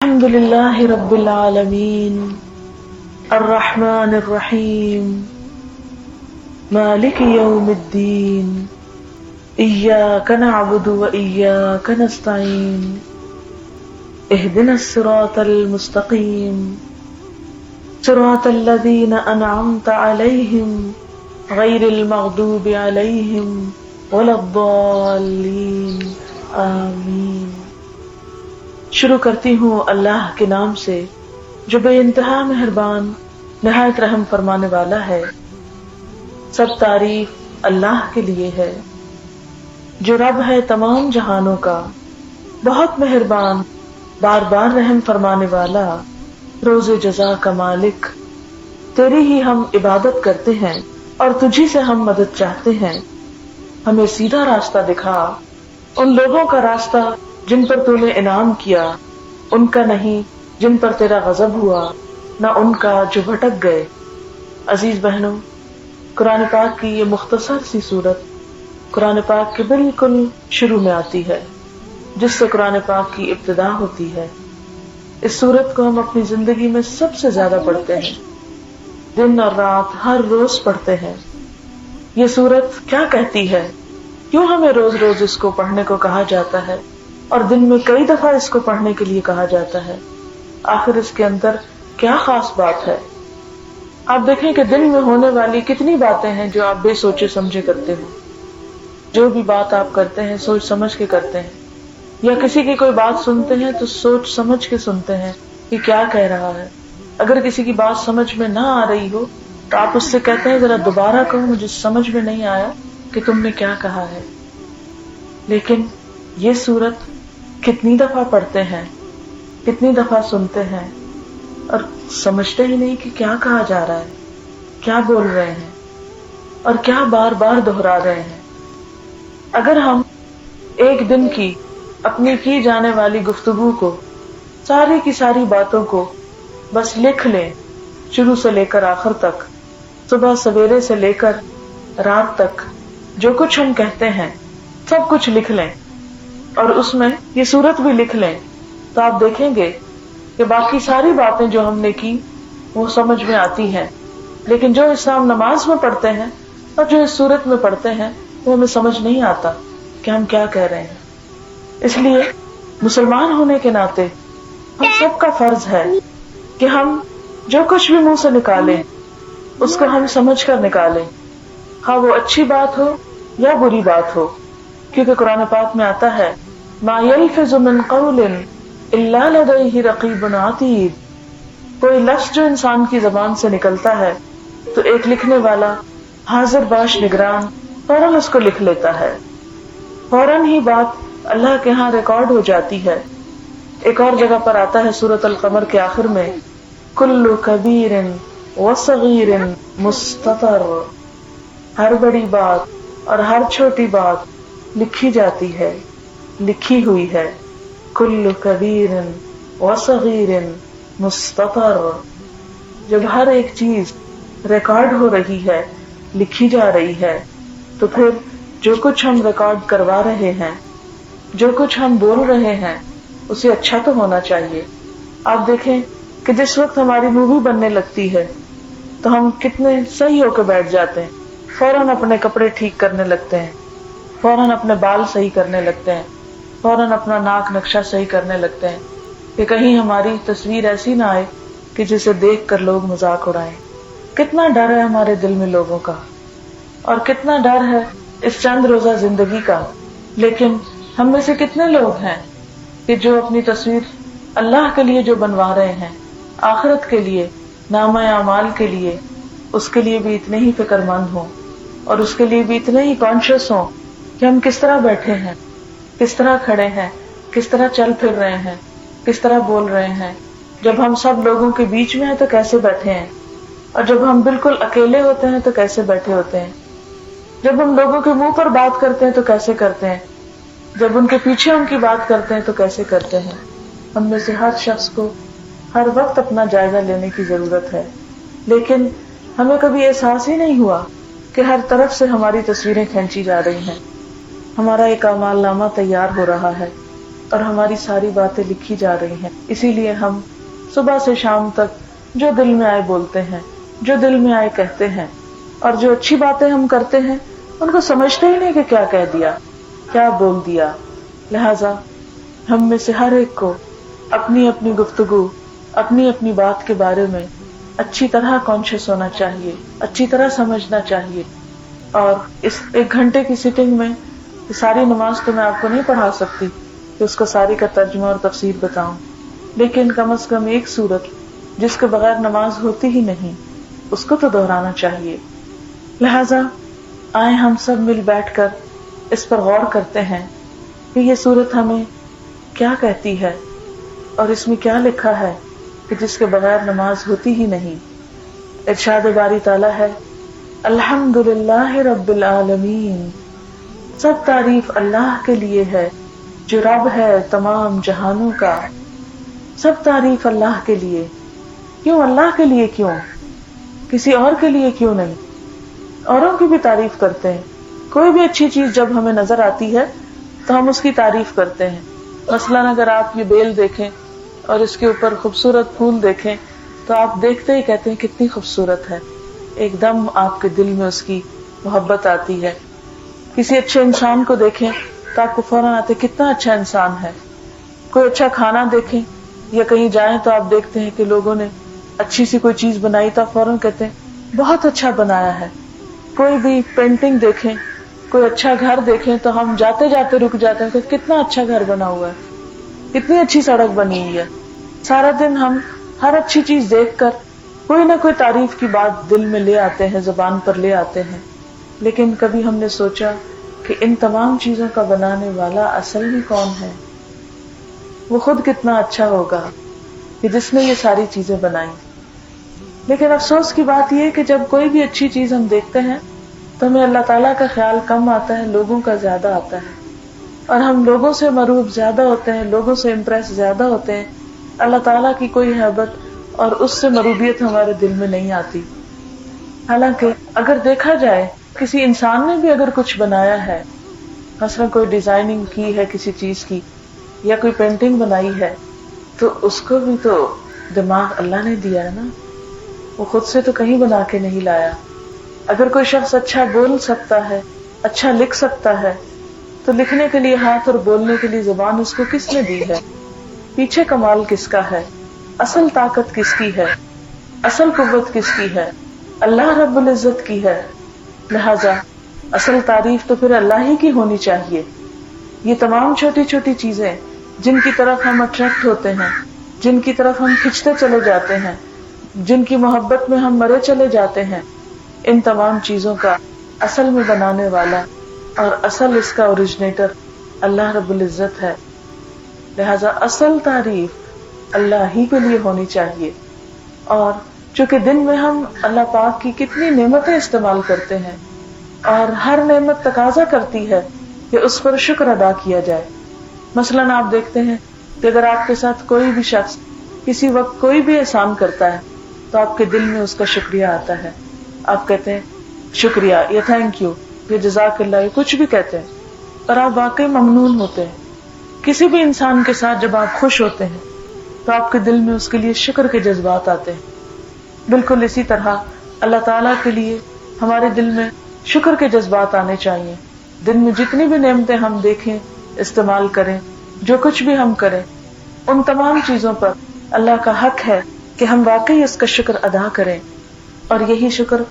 الحمد لله رب العالمين الرحمن الرحيم مالك يوم الدين إياك نعبد وإياك نستعين اهدنا الصراط المستقيم صراط الذين أنعمت عليهم غير المغضوب عليهم ولا الضالين آمين۔ شروع کرتی ہوں اللہ کے نام سے جو بے انتہا مہربان نہایت رحم فرمانے والا ہے۔ سب تعریف اللہ کے لیے ہے جو رب ہے تمام جہانوں کا، بہت مہربان، بار بار رحم فرمانے والا، روز جزا کا مالک۔ تیری ہی ہم عبادت کرتے ہیں اور تجھی سے ہم مدد چاہتے ہیں۔ ہمیں سیدھا راستہ دکھا، ان لوگوں کا راستہ جن پر تو نے انعام کیا، ان کا نہیں جن پر تیرا غضب ہوا، نہ ان کا جو بھٹک گئے۔ عزیز بہنوں، قرآن پاک کی یہ مختصر سی سورت قرآن پاک کے بالکل شروع میں آتی ہے، جس سے قرآن پاک کی ابتدا ہوتی ہے۔ اس سورت کو ہم اپنی زندگی میں سب سے زیادہ پڑھتے ہیں، دن اور رات ہر روز پڑھتے ہیں۔ یہ سورت کیا کہتی ہے؟ کیوں ہمیں روز روز اس کو پڑھنے کو کہا جاتا ہے اور دن میں کئی دفعہ اس کو پڑھنے کے لیے کہا جاتا ہے؟ آخر اس کے اندر کیا خاص بات ہے؟ آپ دیکھیں کہ دن میں ہونے والی کتنی باتیں ہیں جو آپ بے سوچے سمجھے کرتے ہو۔ جو بھی بات آپ کرتے ہیں سوچ سمجھ کے کرتے ہیں، یا کسی کی کوئی بات سنتے ہیں تو سوچ سمجھ کے سنتے ہیں کہ کیا کہہ رہا ہے۔ اگر کسی کی بات سمجھ میں نہ آ رہی ہو تو آپ اس سے کہتے ہیں ذرا دوبارہ کہو، مجھے سمجھ میں نہیں آیا کہ تم نے کیا کہا ہے۔ لیکن یہ سورت کتنی دفعہ پڑھتے ہیں، کتنی دفعہ سنتے ہیں اور سمجھتے ہی نہیں کہ کیا کہا جا رہا ہے، کیا بول رہے ہیں اور کیا بار بار دہرا رہے ہیں۔ اگر ہم ایک دن کی اپنی کی جانے والی گفتگو کو، ساری کی ساری باتوں کو بس لکھ لیں، شروع سے لے کر آخر تک، صبح سویرے سے لے کر رات تک جو کچھ ہم کہتے ہیں سب کچھ لکھ لیں اور اس میں یہ سورت بھی لکھ لیں، تو آپ دیکھیں گے کہ باقی ساری باتیں جو ہم نے کی وہ سمجھ میں آتی ہیں، لیکن جو حصہ ہم نماز میں پڑھتے ہیں اور جو اس سورت میں پڑھتے ہیں وہ ہمیں سمجھ نہیں آتا کہ ہم کیا کہہ رہے ہیں۔ اس لیے مسلمان ہونے کے ناطے ہم سب کا فرض ہے کہ ہم جو کچھ بھی منہ سے نکالیں اس کو ہم سمجھ کر نکالیں، ہاں وہ اچھی بات ہو یا بری بات ہو، کیونکہ قرآن پاک میں آتا ہے ما یلفظ من قول الا لدیہ رقیب عتید۔ کوئی لفظ جو انسان کی زبان سے نکلتا ہے تو ایک لکھنے والا حاضر باش نگران فوراً اس کو لکھ لیتا ہے، فوراً ہی بات اللہ کے ہاں ریکارڈ ہو جاتی ہے۔ ایک اور جگہ پر آتا ہے سورۃ القمر کے آخر میں کل کبیر وصغیر مستطر، ہر بڑی بات اور ہر چھوٹی بات لکھی جاتی ہے، لکھی ہوئی ہے۔ کل کبیر وصغیر مستطر، جب ہر ایک چیز ریکارڈ ہو رہی ہے، لکھی جا رہی ہے، تو پھر جو کچھ ہم ریکارڈ کروا رہے ہیں، جو کچھ ہم بول رہے ہیں اسے اچھا تو ہونا چاہیے۔ آپ دیکھیں کہ جس وقت ہماری مووی بننے لگتی ہے تو ہم کتنے صحیح ہو کے بیٹھ جاتے ہیں، فوراً اپنے کپڑے ٹھیک کرنے لگتے ہیں، فوراً اپنے بال صحیح کرنے لگتے ہیں، فوراً اپنا ناک نقشہ صحیح کرنے لگتے ہیں کہ کہیں ہماری تصویر ایسی نہ آئے کہ جسے دیکھ کر لوگ مذاق اڑائیں۔ کتنا ڈر ہے ہمارے دل میں لوگوں کا، اور کتنا ڈر ہے اس چند روزہ زندگی کا، لیکن ہم میں سے کتنے لوگ ہیں کہ جو اپنی تصویر اللہ کے لیے جو بنوا رہے ہیں، آخرت کے لیے، نامہ اعمال کے لیے، اس کے لیے بھی اتنے ہی فکر مند ہوں اور اس کے لیے بھی اتنے ہی کانشیس ہوں کہ ہم کس طرح بیٹھے ہیں، کس طرح کھڑے ہیں، کس طرح چل پھر رہے ہیں، کس طرح بول رہے ہیں۔ جب ہم سب لوگوں کے بیچ میں ہیں تو کیسے بیٹھے ہیں، اور جب ہم بالکل اکیلے ہوتے ہیں تو کیسے بیٹھے ہوتے ہیں، جب ہم لوگوں کے منہ پر بات کرتے ہیں تو کیسے کرتے ہیں، جب ان کے پیچھے ان کی بات کرتے ہیں تو کیسے کرتے ہیں۔ ہم میں سے ہر شخص کو ہر وقت اپنا جائزہ لینے کی ضرورت ہے، لیکن ہمیں کبھی احساس ہی نہیں ہوا کہ ہر طرف سے ہماری تصویریں کھینچی جا رہی ہیں، ہمارا ایک اعمال نامہ تیار ہو رہا ہے، اور ہماری ساری باتیں لکھی جا رہی ہیں. اسی لیے ہم صبح سے شام تک جو دل میں آئے بولتے ہیں، جو دل میں آئے کہتے ہیں، اور جو اچھی باتیں ہم کرتے ہیں ان کو سمجھتے ہی نہیں کہ کیا کہہ دیا، کیا بول دیا. لہذا ہم میں سے ہر ایک کو اپنی اپنی گفتگو، اپنی اپنی بات کے بارے میں اچھی طرح کانشیس ہونا چاہیے، اچھی طرح سمجھنا چاہیے. اور اس 1 گھنٹے کی سیٹنگ میں ساری نماز تو میں آپ کو نہیں پڑھا سکتی کہ اس کا ساری کا ترجمہ اور تفسیر بتاؤں، لیکن کم از کم ایک سورت جس کے بغیر نماز ہوتی ہی نہیں، اس کو تو دہرانا چاہیے. لہذا آئے ہم سب مل بیٹھ کر اس پر غور کرتے ہیں کہ یہ سورت ہمیں کیا کہتی ہے اور اس میں کیا لکھا ہے کہ جس کے بغیر نماز ہوتی ہی نہیں. ارشاد باری تعالیٰ ہے، الحمدللہ رب العالمین، سب تعریف اللہ کے لیے ہے جو رب ہے تمام جہانوں کا. سب تعریف اللہ کے لیے. کیوں اللہ کے لیے؟ کیوں کسی اور کے لیے کیوں نہیں؟ اوروں کی بھی تعریف کرتے ہیں. کوئی بھی اچھی چیز جب ہمیں نظر آتی ہے تو ہم اس کی تعریف کرتے ہیں. مثلاً اگر آپ یہ بیل دیکھیں اور اس کے اوپر خوبصورت پھول دیکھیں تو آپ دیکھتے ہی کہتے ہیں کتنی خوبصورت ہے، ایک دم آپ کے دل میں اس کی محبت آتی ہے. کسی اچھے انسان کو دیکھیں تو آپ کو فوراً آتے کتنا اچھا انسان ہے. کوئی اچھا کھانا دیکھیں یا کہیں جائیں تو آپ دیکھتے ہیں کہ لوگوں نے اچھی سی کوئی چیز بنائی تو آپ فوراً کہتے ہیں بہت اچھا بنایا ہے. کوئی بھی پینٹنگ دیکھیں، کوئی اچھا گھر دیکھیں تو ہم جاتے جاتے رک جاتے ہیں کہ کتنا اچھا گھر بنا ہوا ہے، کتنی اچھی سڑک بنی ہوئی ہے. سارا دن ہم ہر اچھی چیز دیکھ کر کوئی نہ کوئی تعریف کی بات دل میں لے آتے ہیں، زبان پر لے آتے ہیں. لیکن کبھی ہم نے سوچا کہ ان تمام چیزوں کا بنانے والا اصل میں کون ہے؟ وہ خود کتنا اچھا ہوگا کہ جس نے یہ ساری چیزیں بنائی. لیکن افسوس کی بات یہ کہ جب کوئی بھی اچھی چیز ہم دیکھتے ہیں تو ہمیں اللہ تعالیٰ کا خیال کم آتا ہے، لوگوں کا زیادہ آتا ہے، اور ہم لوگوں سے مرعوب زیادہ ہوتے ہیں، لوگوں سے امپریس زیادہ ہوتے ہیں. اللہ تعالیٰ کی کوئی محبت اور اس سے مرعوبیت ہمارے دل میں نہیں آتی. حالانکہ اگر دیکھا جائے کسی انسان نے بھی اگر کچھ بنایا ہے، مثلا کوئی ڈیزائننگ کی ہے کسی چیز کی یا کوئی پینٹنگ بنائی ہے، تو اس کو بھی تو دماغ اللہ نے دیا ہے نا، وہ خود سے تو کہیں بنا کے نہیں لایا. اگر کوئی شخص اچھا بول سکتا ہے، اچھا لکھ سکتا ہے، تو لکھنے کے لیے ہاتھ اور بولنے کے لیے زبان اس کو کس نے دی ہے؟ پیچھے کمال کس کا ہے؟ اصل طاقت کس کی ہے؟ اصل قوت کس کی ہے؟ اللہ رب العزت کی ہے. لہذا اصل تعریف تو پھر اللہ ہی کی ہونی چاہیے. یہ تمام چھوٹی چھوٹی چیزیں جن کی طرف ہم اٹریکٹ ہوتے ہیں، جن کی طرف ہم کھنچتے چلے جاتے ہیں، جن کی محبت میں ہم مرے چلے جاتے ہیں، ان تمام چیزوں کا اصل میں بنانے والا اور اصل اس کا اوریجنیٹر اللہ رب العزت ہے. لہذا اصل تعریف اللہ ہی کے لیے ہونی چاہیے. اور چونکہ دن میں ہم اللہ پاک کی کتنی نعمتیں استعمال کرتے ہیں اور ہر نعمت تقاضا کرتی ہے کہ اس پر شکر ادا کیا جائے. مثلاً آپ دیکھتے ہیں کہ اگر آپ کے ساتھ کوئی بھی شخص کسی وقت کوئی بھی احسان کرتا ہے تو آپ کے دل میں اس کا شکریہ آتا ہے. آپ کہتے ہیں شکریہ یا تھینک یو یا جزاک اللہ، یا کچھ بھی کہتے ہیں اور آپ واقعی ممنون ہوتے ہیں. کسی بھی انسان کے ساتھ جب آپ خوش ہوتے ہیں تو آپ کے دل میں اس کے لیے شکر کے جذبات آتے ہیں. بالکل اسی طرح اللہ تعالیٰ کے لیے ہمارے دل میں شکر کے جذبات آنے چاہیے. دن میں جتنی بھی نعمتیں ہم دیکھیں، استعمال کریں، جو کچھ بھی ہم کریں، ان تمام چیزوں پر اللہ کا حق ہے کہ ہم واقعی اس کا شکر ادا کریں. اور یہی شکر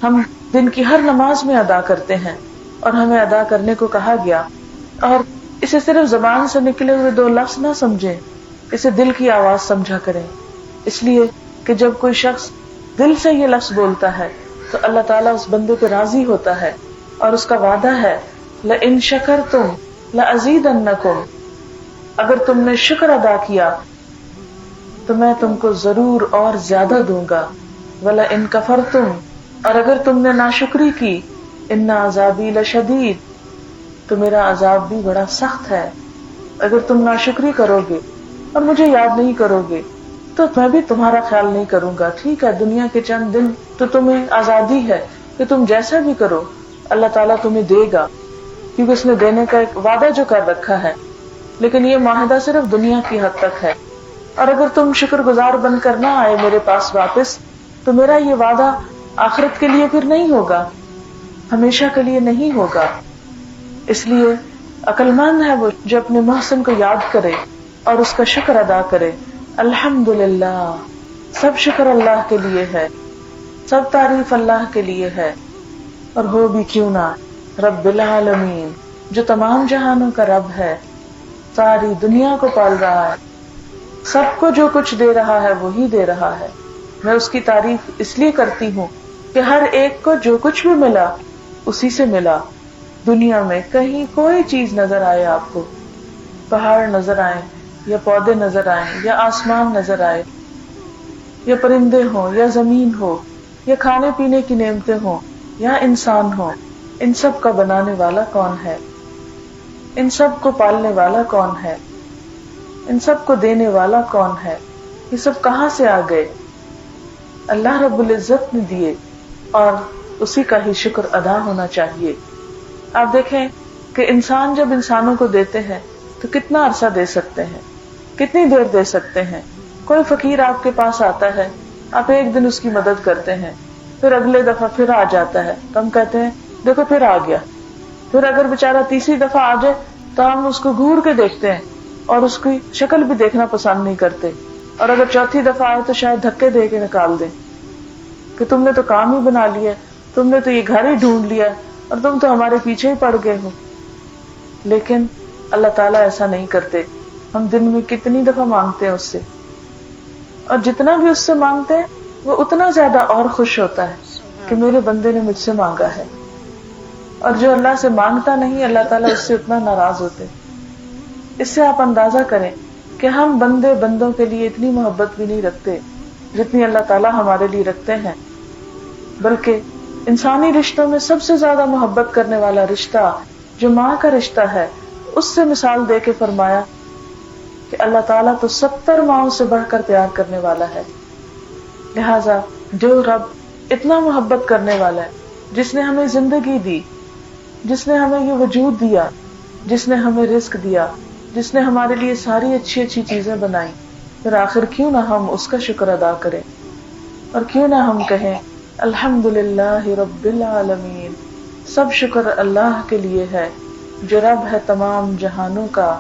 ہم دن کی ہر نماز میں ادا کرتے ہیں اور ہمیں ادا کرنے کو کہا گیا. اور اسے صرف زبان سے نکلے ہوئے 2 لفظ نہ سمجھیں، اسے دل کی آواز سمجھا کریں. اس لیے کہ جب کوئی شخص دل سے یہ لفظ بولتا ہے تو اللہ تعالیٰ اس بندے پہ راضی ہوتا ہے، اور اس کا وعدہ ہے لَإِن شَكَرْتُمْ لَأَزِيدَنَّكُمْ، اگر تم نے شکر ادا کیا تو میں تم کو ضرور اور زیادہ دوں گا. وَلَئِن كَفَرْتُمْ، اور اگر تم نے ناشکری کی، إِنَّ عَذَابِي لَشَدِيدٌ، تو میرا عذاب بھی بڑا سخت ہے. اگر تم ناشکری کرو گے اور مجھے یاد نہیں کرو گے تو میں بھی تمہارا خیال نہیں کروں گا. ٹھیک ہے، دنیا کے چند دن تو تمہیں آزادی ہے کہ تم جیسا بھی کرو، اللہ تعالیٰ تمہیں دے گا، کیونکہ اس نے دینے کا ایک وعدہ جو کر رکھا ہے. لیکن یہ معاہدہ صرف دنیا کی حد تک ہے. اور اگر تم شکر گزار بن کر نہ آئے میرے پاس واپس تو میرا یہ وعدہ آخرت کے لیے پھر نہیں ہوگا، ہمیشہ کے لیے نہیں ہوگا. اس لیے عقل مند ہے وہ جو اپنے محسن کو یاد کرے اور اس کا شکر ادا کرے. الحمدللہ، سب شکر اللہ کے لیے ہے، سب تعریف اللہ کے لیے ہے. اور ہو بھی کیوں نہ رب العالمین، جو تمام جہانوں کا رب ہے، ساری دنیا کو پال رہا ہے، سب کو جو کچھ دے رہا ہے وہی دے رہا ہے. میں اس کی تعریف اس لیے کرتی ہوں کہ ہر ایک کو جو کچھ بھی ملا اسی سے ملا. دنیا میں کہیں کوئی چیز نظر آئے، آپ کو پہاڑ نظر آئے یا پودے نظر آئے یا آسمان نظر آئے یا پرندے ہوں یا زمین ہو یا کھانے پینے کی نعمتیں ہوں یا انسان ہو، ان سب کا بنانے والا کون ہے؟ ان سب کو پالنے والا کون ہے؟ ان سب کو دینے والا کون ہے؟ یہ سب کہاں سے آ گئے؟ اللہ رب العزت نے دیے، اور اسی کا ہی شکر ادا ہونا چاہیے. آپ دیکھیں کہ انسان جب انسانوں کو دیتے ہیں تو کتنا عرصہ دے سکتے ہیں، کتنی دیر دے سکتے ہیں. کوئی فقیر آپ کے پاس آتا ہے، آپ ایک دن اس کی مدد کرتے ہیں، پھر اگلے دفعہ پھر آ جاتا ہے تو ہم کہتے ہیں دیکھو پھر آ گیا. پھر اگر بےچارہ تیسری دفعہ آ جائے تو ہم اس کو گھور کے دیکھتے ہیں اور اس کی شکل بھی دیکھنا پسند نہیں کرتے. اور اگر چوتھی دفعہ آئے تو شاید دھکے دے کے نکال دیں کہ تم نے تو کام ہی بنا لیا، تم نے تو یہ گھر ہی ڈھونڈ لیا اور تم تو ہمارے پیچھے ہی پڑ گئے ہو. لیکن اللہ تعالیٰ ایسا نہیں کرتے. ہم دن میں کتنی دفعہ مانگتے ہیں اس سے، اور جتنا بھی اس سے مانگتے ہیں وہ اتنا زیادہ اور خوش ہوتا ہے کہ میرے بندے نے مجھ سے مانگا ہے. اور جو اللہ سے مانگتا نہیں، اللہ تعالیٰ اس سے اتنا ناراض ہوتے. اس سے آپ اندازہ کریں کہ ہم بندوں کے لیے اتنی محبت بھی نہیں رکھتے جتنی اللہ تعالیٰ ہمارے لیے رکھتے ہیں. بلکہ انسانی رشتوں میں سب سے زیادہ محبت کرنے والا رشتہ جو ماں کا رشتہ ہے، اس سے مثال دے کے فرمایا کہ اللہ تعالیٰ تو 70 ماؤں سے بڑھ کر پیار کرنے والا ہے. لہذا جو رب اتنا محبت کرنے والا ہے، جس نے ہمیں زندگی دی، جس نے ہمیں یہ وجود دیا، جس نے ہمیں رزق دیا، جس نے ہمارے لیے ساری اچھی اچھی چیزیں بنائی، پھر آخر کیوں نہ ہم اس کا شکر ادا کریں اور کیوں نہ ہم کہیں الحمدللہ رب العالمین. سب شکر اللہ کے لیے ہے جو رب ہے تمام جہانوں کا.